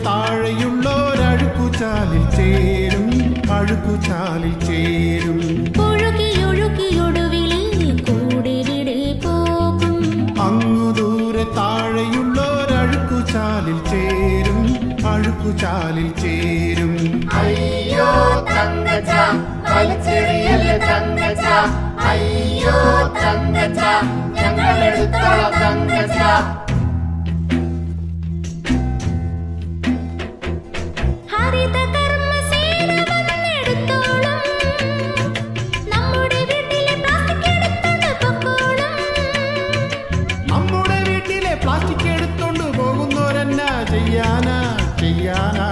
താഴെയുള്ളൊരഴുക്കുചാലിൽ ചേരും അഴുക്കുചാലിൽ ചേരും ഒഴുകിയൊഴുകിയൊടുവിളി കൂടിവിടെ പോകും അങ്ങു ദൂരെ താഴെയുള്ളൊരഴുക്കുചാലിൽ ചേരും അഴുക്കുചാലിൽ ചേരും. അയ്യോ തങ്കച്ച വലിച്ചെറിയല്ലേ തങ്കച്ച, അയ്യോ തങ്കച്ച ഞങ്ങളെടുത്തോളാം തങ്കച്ച. പ്ലാസ്റ്റിക് എടുത്തോണ്ട് പോകുന്നവരെന്നാ ചെയ്യാനാ ചെയ്യാനാ.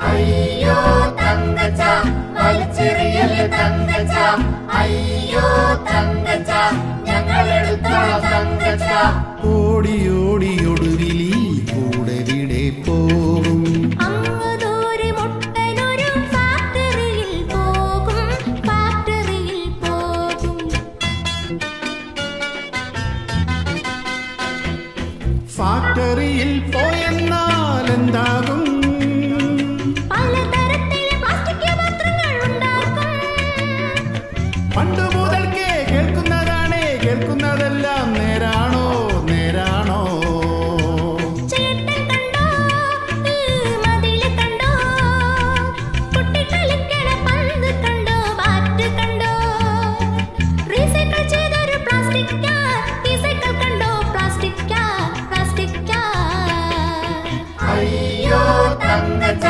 അയ്യോ തങ്കച്ച വലിച്ചെറിയല്ലേ തങ്കച്ച, അയ്യോ തങ്കച്ച ഞങ്ങളെടുത്തോളാം തങ്കച്ച. ഓടി ഓടി ഒടുവിലി കൂടെ വിടെ പോകും ഫാക്ടറിയിൽ പോയെന്നാൽ എന്താകും? പണ്ട് മുതൽക്കേ കേൾക്കുന്നതാണേ, കേൾക്കുന്നതെല്ലാം നേരാണോ നേരാണോ? അയ്യോ തങ്കച്ച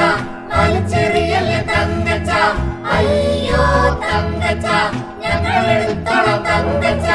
വലിച്ചെറിയല്ലേ തങ്കച്ച, അയ്യോ തങ്കച്ച ഞങ്ങളെടുത്തോളാം തങ്കച്ച.